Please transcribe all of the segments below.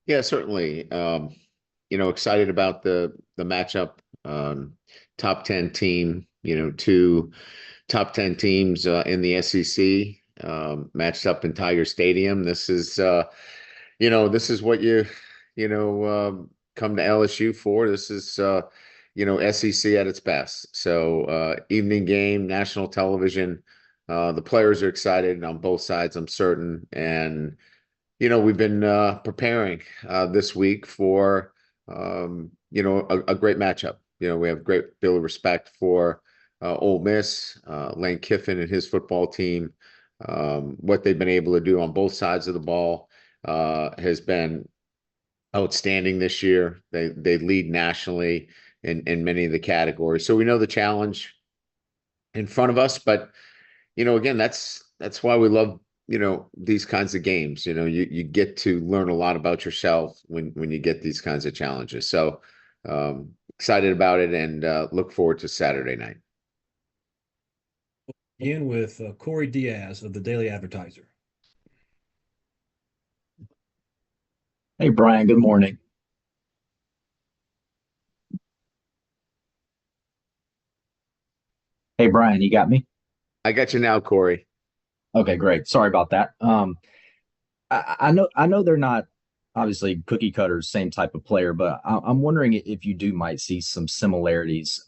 Yeah, certainly. Excited about the matchup. Top 10 team, two top 10 teams in the SEC matched up in Tiger Stadium. This is what you know, come to LSU for. This is SEC at its best. So evening game, national television. The players are excited on both sides, I'm certain, and we've been preparing this week for a great matchup. We have great deal of respect for Ole Miss, Lane Kiffin and his football team. What they've been able to do on both sides of the ball has been outstanding this year. They lead nationally in many of the categories. So we know the challenge in front of us, but again, that's why we love, these kinds of games. You get to learn a lot about yourself when you get these kinds of challenges. So excited about it and look forward to Saturday night. Again with Corey Diaz of the Daily Advertiser. Hey, Brian, good morning. Hey, Brian, you got me? I got you now, Corey. Okay, great. Sorry about that. I know they're not obviously cookie cutters, same type of player, but I'm wondering if you do might see some similarities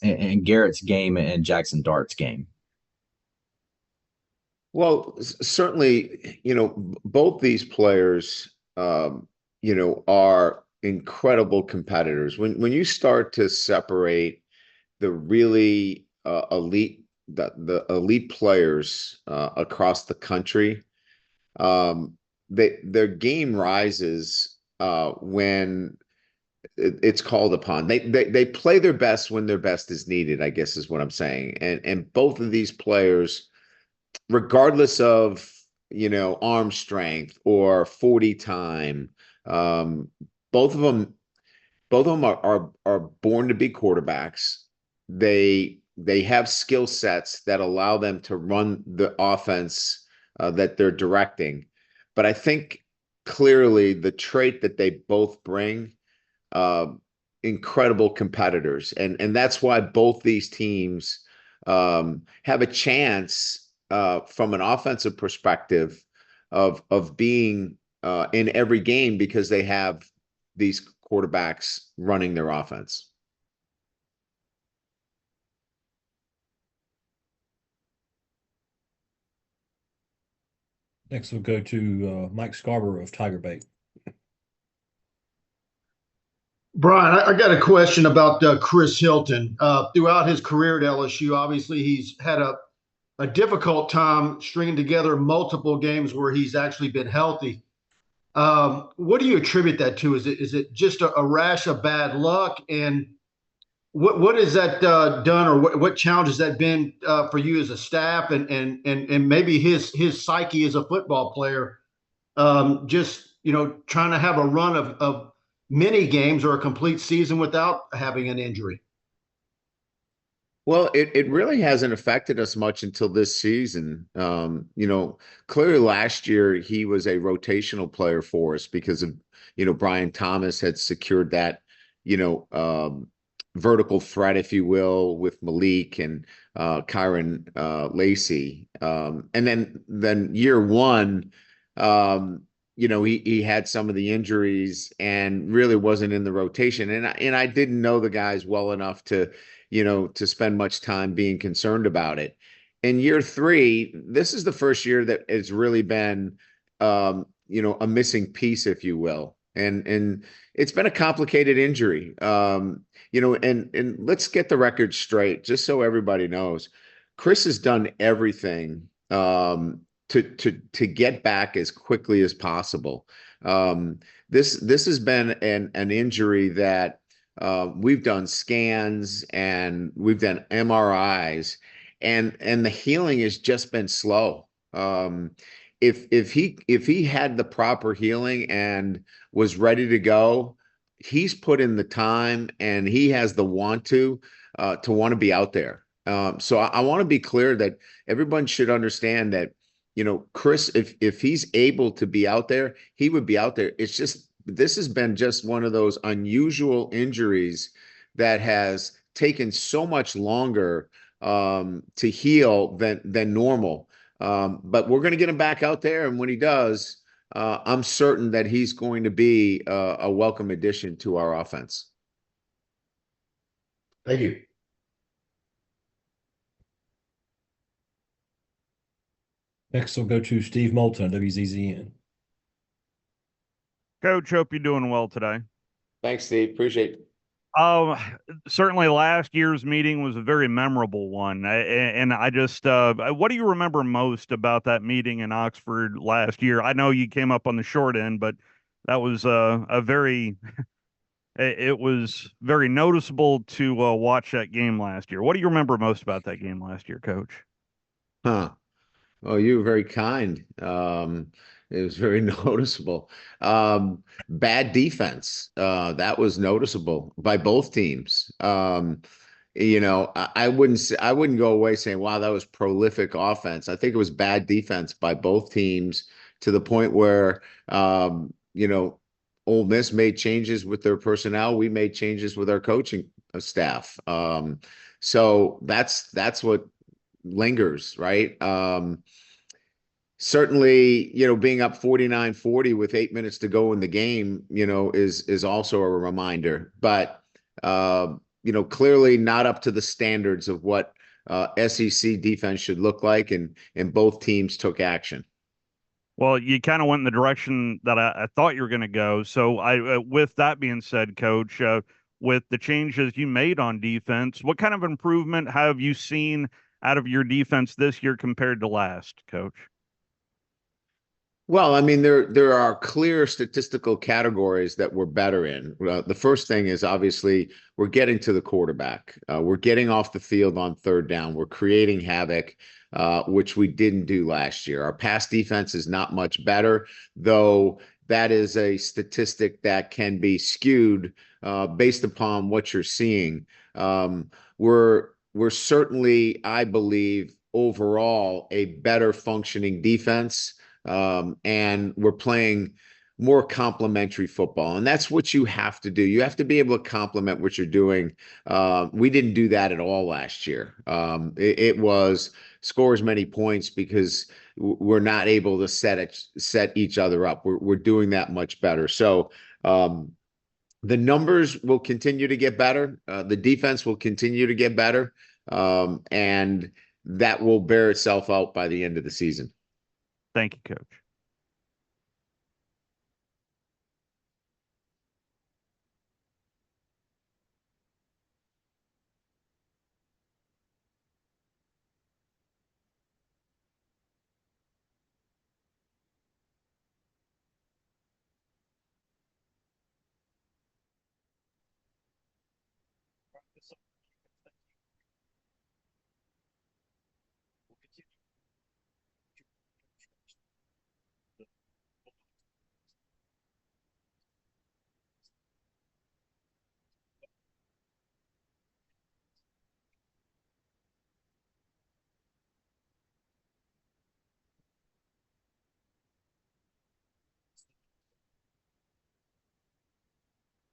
in Garrett's game and Jackson Dart's game. Well, certainly, both these players, are incredible competitors. When you start to separate the really the elite players across the country, their game rises when it's called upon. They play their best when their best is needed, I guess is what I'm saying. And both of these players, regardless of arm strength or 40 time, um, both of them are born to be quarterbacks. They have skill sets that allow them to run the offense that they're directing. But I think clearly the trait that they both bring, uh, incredible competitors, and that's why both these teams have a chance from an offensive perspective of being in every game because they have these quarterbacks running their offense. Next, we'll go to Mike Scarborough of Tiger Bait. Brian, I got a question about Chris Hilton. Throughout his career at LSU, obviously he's had a difficult time stringing together multiple games where he's actually been healthy. What do you attribute that to? Is it just a rash of bad luck? And what has that done, or what challenge has that been for you as a staff, and maybe his psyche as a football player, just trying to have a run of many games or a complete season without having an injury? Well, it really hasn't affected us much until this season. Clearly last year he was a rotational player for us because of, Brian Thomas had secured that, you know, um, vertical threat, if you will, with Malik and Kyron Lacey. And then year one, he had some of the injuries and really wasn't in the rotation. And I didn't know the guys well enough to spend much time being concerned about it. In year three, this is the first year that it's really been, a missing piece, if you will. And it's been a complicated injury. And let's get the record straight, just so everybody knows. Chris has done everything to get back as quickly as possible. This has been an injury that we've done scans and we've done MRIs, and the healing has just been slow. If he had the proper healing and was ready to go, he's put in the time and he has the to want to be out there. So I want to be clear that everyone should understand that, Chris, if he's able to be out there, he would be out there. It's just this has been just one of those unusual injuries that has taken so much longer to heal than normal. But we're going to get him back out there, and when he does, I'm certain that he's going to be a welcome addition to our offense. Thank you. Next, we'll go to Steve Moulton, WZZN. Coach, hope you're doing well today. Thanks, Steve. Appreciate it. Um, Certainly last year's meeting was a very memorable one. And I just, what do you remember most about that meeting in Oxford last year? I know you came up on the short end, but that was it was very noticeable to watch that game last year. What do you remember most about that game last year, Coach? Huh. Oh, you were very kind. It was very noticeable. Bad defense. That was noticeable by both teams. I wouldn't say, I wouldn't go away saying, wow, that was prolific offense. I think it was bad defense by both teams to the point where Ole Miss made changes with their personnel. We made changes with our coaching staff. So that's what lingers, right? Certainly, being up 49-40 with 8 minutes to go in the game, is also a reminder. But clearly not up to the standards of what SEC defense should look like, and both teams took action. Well, you kind of went in the direction that I thought you were going to go. So, with that being said, Coach, with the changes you made on defense, what kind of improvement have you seen out of your defense this year compared to last, Coach? Well, I mean, there are clear statistical categories that we're better in. The first thing is obviously we're getting to the quarterback. We're getting off the field on third down. We're creating havoc, which we didn't do last year. Our pass defense is not much better, though that is a statistic that can be skewed based upon what you're seeing. We're certainly, I believe, overall a better functioning defense. And we're playing more complementary football. And that's what you have to do. You have to be able to complement what you're doing. We didn't do that at all last year. It was score as many points because we're not able to set each other up. We're doing that much better. So the numbers will continue to get better. The defense will continue to get better. And that will bear itself out by the end of the season. Thank you, Coach.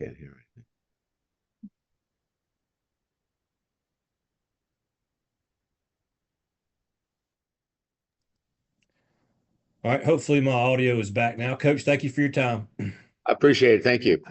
Can't hear it. All right. Hopefully my audio is back now. Coach, thank you for your time. I appreciate it. Thank you.